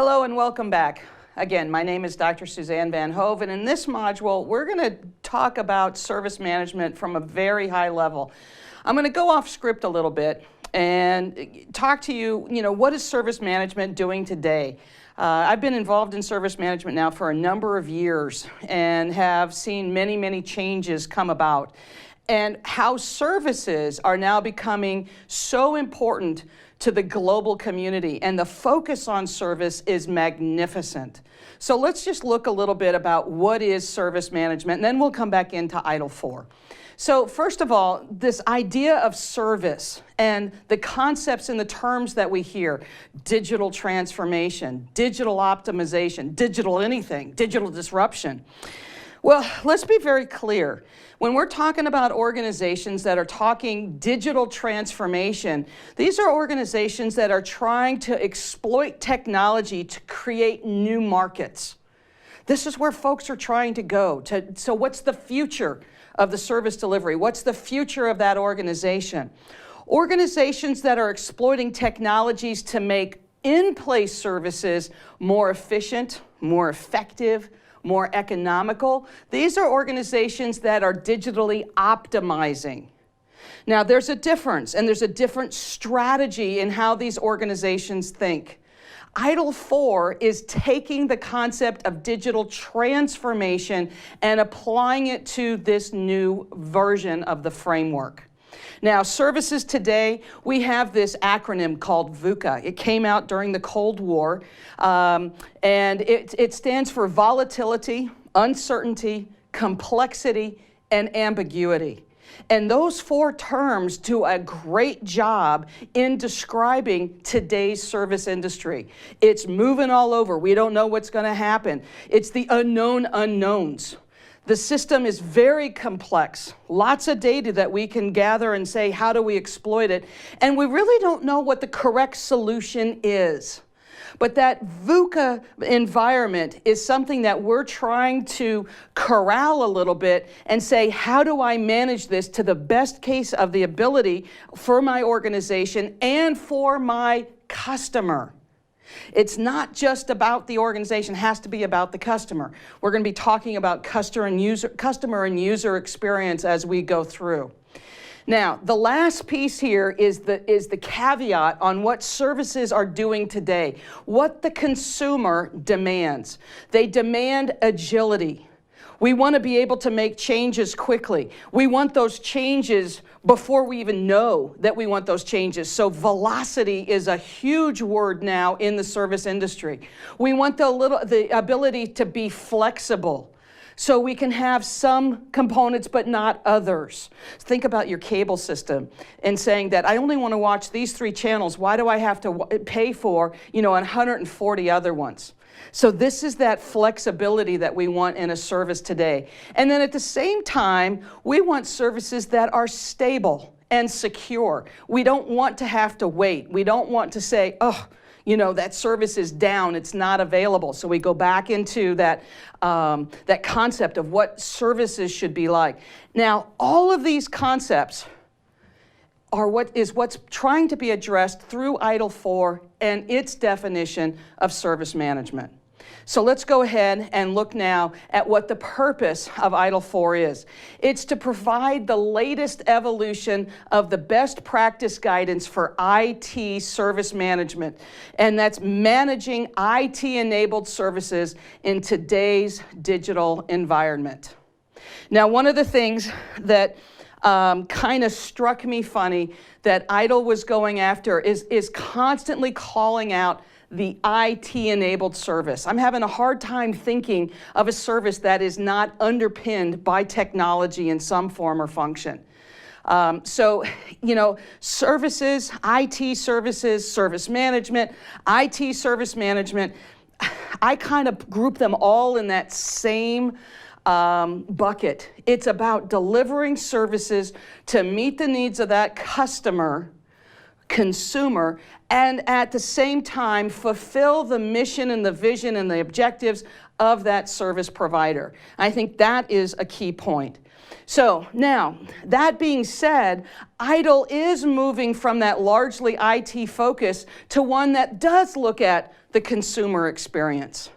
Hello and welcome back. Again, my name is Dr. Suzanne Van Hove, and in this module, we're going to talk about service management from a very high level. I'm going to go off script a little bit and talk to you, what is service management doing today? I've been involved in service management now for a number of years and have seen many, many changes come about, and how services are now becoming so important to the global community, and the focus on service is magnificent. So let's just look a little bit about what is service management, and then we'll come back into ITIL 4. So first of all, this idea of service and the concepts and the terms that we hear, digital transformation, digital optimization, digital anything, digital disruption. Well, let's be very clear. When we're talking about organizations that are talking digital transformation, these are organizations that are trying to exploit technology to create new markets. This is where folks are trying to go. So what's the future of the service delivery? What's the future of that organization? Organizations that are exploiting technologies to make in-place services more efficient, more effective, more economical. These are organizations that are digitally optimizing. Now, there's a difference, and there's a different strategy in how these organizations think. ITIL 4 is taking the concept of digital transformation and applying it to this new version of the framework. Now, services today, we have this acronym called VUCA. It came out during the Cold War, and it stands for volatility, uncertainty, complexity, and ambiguity. And those four terms do a great job in describing today's service industry. It's moving all over. We don't know what's going to happen. It's the unknown unknowns. The system is very complex, lots of data that we can gather and say, how do we exploit it? And we really don't know what the correct solution is. But that VUCA environment is something that we're trying to corral a little bit and say, how do I manage this to the best case of the ability for my organization and for my customer? It's not just about the organization, it has to be about the customer. We're going to be talking about customer and user experience as we go through. Now, the last piece here is the caveat on what services are doing today, what the consumer demands. They demand agility. We want to be able to make changes quickly. We want those changes before we even know that we want those changes. So velocity is a huge word now in the service industry. We want the ability to be flexible, so we can have some components but not others. Think about your cable system and saying that I only want to watch these 3 channels. Why do I have to pay for 140 other ones? So this is that flexibility that we want in a service today. And then at the same time, we want services that are stable and secure. We don't want to have to wait. We don't want to say, oh, that service is down, it's not available. So we go back into that concept of what services should be like. Now, all of these concepts are what's trying to be addressed through ITIL 4 and its definition of service management. So let's go ahead and look now at what the purpose of ITIL 4 is. It's to provide the latest evolution of the best practice guidance for IT service management, and that's managing IT-enabled services in today's digital environment. Now, one of the things that kind of struck me funny that ITIL was going after is constantly calling out the IT-enabled service. I'm having a hard time thinking of a service that is not underpinned by technology in some form or function. Services, IT services, service management, IT service management, I kind of group them all in that same bucket. It's about delivering services to meet the needs of that consumer, and at the same time fulfill the mission and the vision and the objectives of that service provider. I think that is a key point. So now, that being said, ITIL is moving from that largely IT focus to one that does look at the consumer experience.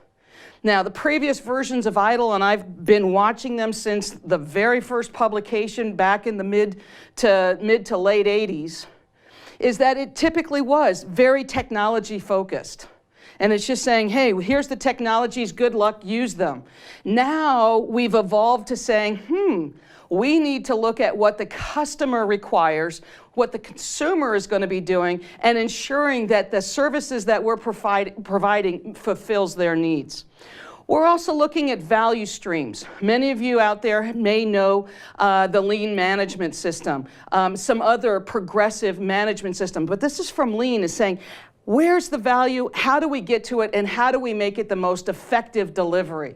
Now, the previous versions of ITIL, and I've been watching them since the very first publication back in the mid to late 80s, is that it typically was very technology focused. And it's just saying, hey, here's the technologies, good luck, use them. Now we've evolved to saying, we need to look at what the customer requires, what the consumer is going to be doing, and ensuring that the services that we're providing fulfills their needs. We're also looking at value streams. Many of you out there may know the lean management system, some other progressive management system, but this is from lean, is saying, where's the value, how do we get to it, and how do we make it the most effective delivery?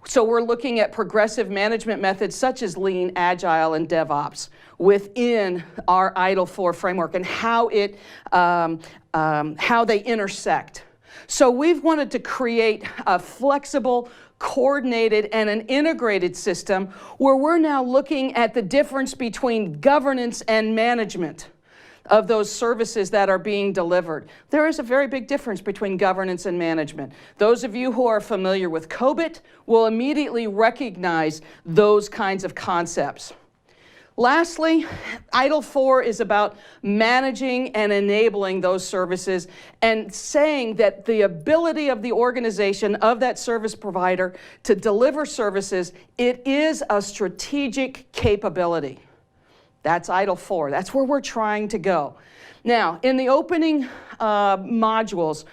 So we're looking at progressive management methods such as lean, agile, and DevOps within our ITIL 4 framework and how they intersect. So we've wanted to create a flexible, coordinated, and an integrated system where we're now looking at the difference between governance and management of those services that are being delivered. There is a very big difference between governance and management. Those of you who are familiar with COBIT will immediately recognize those kinds of concepts. Lastly, ITIL 4 is about managing and enabling those services and saying that the ability of the organization, of that service provider, to deliver services, it is a strategic capability. That's ITIL 4. That's where we're trying to go. Now, in the opening modules,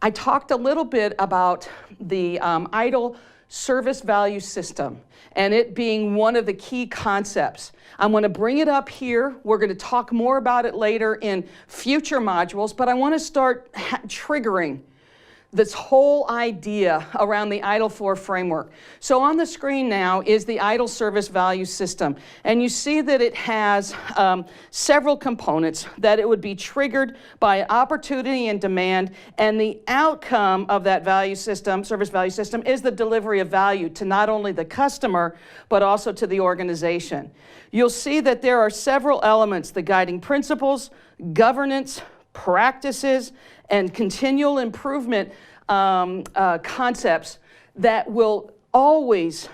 I talked a little bit about the ITIL service value system and it being one of the key concepts. I'm going to bring it up here. We're going to talk more about it later in future modules, but I want to start triggering this whole idea around the ITIL 4 framework. So on the screen now is the ITIL service value system. And you see that it has several components, that it would be triggered by opportunity and demand, and the outcome of that value system, service value system, is the delivery of value to not only the customer, but also to the organization. You'll see that there are several elements: the guiding principles, governance, practices, and continual improvement concepts that will always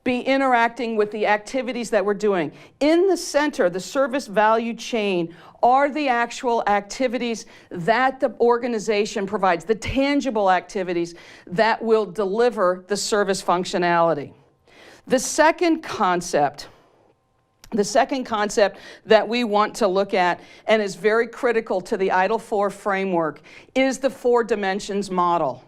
be interacting with the activities that we're doing. In the center, the service value chain, are the actual activities that the organization provides, the tangible activities that will deliver the service functionality. The second concept that we want to look at, and is very critical to the ITIL 4 framework, is the 4 dimensions model.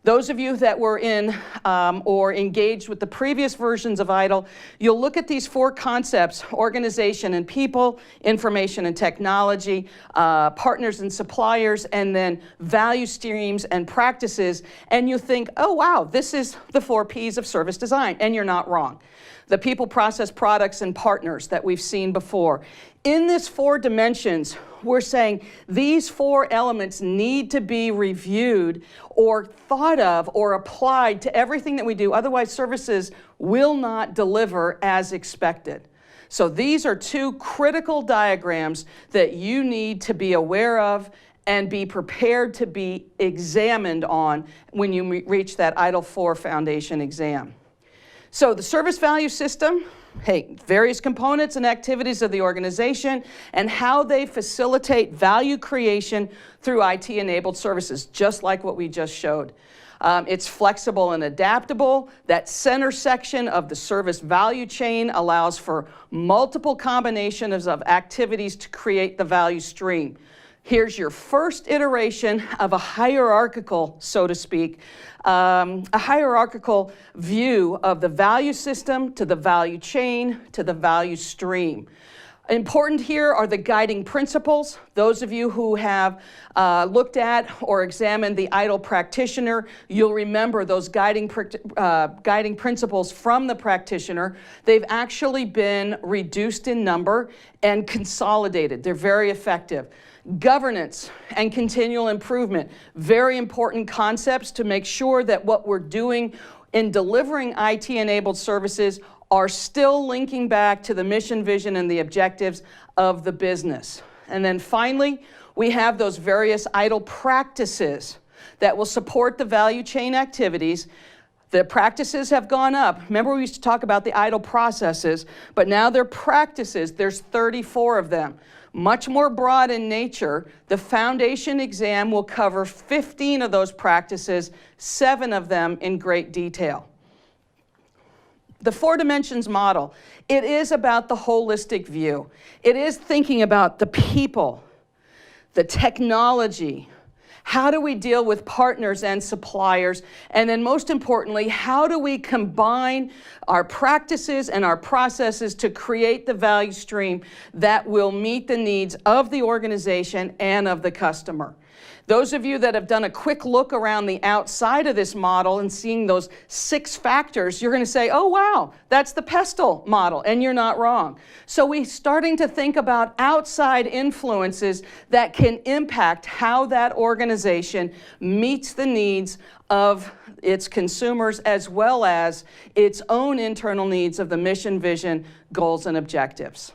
Those of you that were in or engaged with the previous versions of ITIL, you'll look at these 4 concepts: organization and people, information and technology, partners and suppliers, and then value streams and practices, and you think, oh wow, this is the 4 Ps of service design, and you're not wrong. The people, process, products, and partners that we've seen before. In this 4 dimensions, we're saying these 4 elements need to be reviewed or thought of or applied to everything that we do. Otherwise, services will not deliver as expected. So these are 2 critical diagrams that you need to be aware of and be prepared to be examined on when you reach that ITIL 4 foundation exam. So the service value system, hey, various components and activities of the organization and how they facilitate value creation through IT-enabled services, just like what we just showed. It's flexible and adaptable. That center section of the service value chain allows for multiple combinations of activities to create the value stream. Here's your first iteration of a hierarchical, so to speak, a hierarchical view of the value system to the value chain to the value stream. Important here are the guiding principles. Those of you who have looked at or examined the ITIL practitioner, you'll remember those guiding principles from the practitioner. They've actually been reduced in number and consolidated. They're very effective. Governance and continual improvement, very important concepts to make sure that what we're doing in delivering IT-enabled services are still linking back to the mission, vision, and the objectives of the business. And then finally, we have those various ITIL practices that will support the value chain activities. The practices have gone up. Remember, we used to talk about the ITIL processes, but now they're practices. There's 34 of them. Much more broad in nature. The foundation exam will cover 15 of those practices, 7 of them in great detail. The 4 dimensions model, it is about the holistic view. It is thinking about the people, the technology, how do we deal with partners and suppliers, and then most importantly, how do we combine our practices and our processes to create the value stream that will meet the needs of the organization and of the customer. Those of you that have done a quick look around the outside of this model and seeing those 6 factors, you're going to say, oh wow, that's the PESTLE model, and you're not wrong. So we're starting to think about outside influences that can impact how that organization meets the needs of its consumers as well as its own internal needs of the mission, vision, goals, and objectives.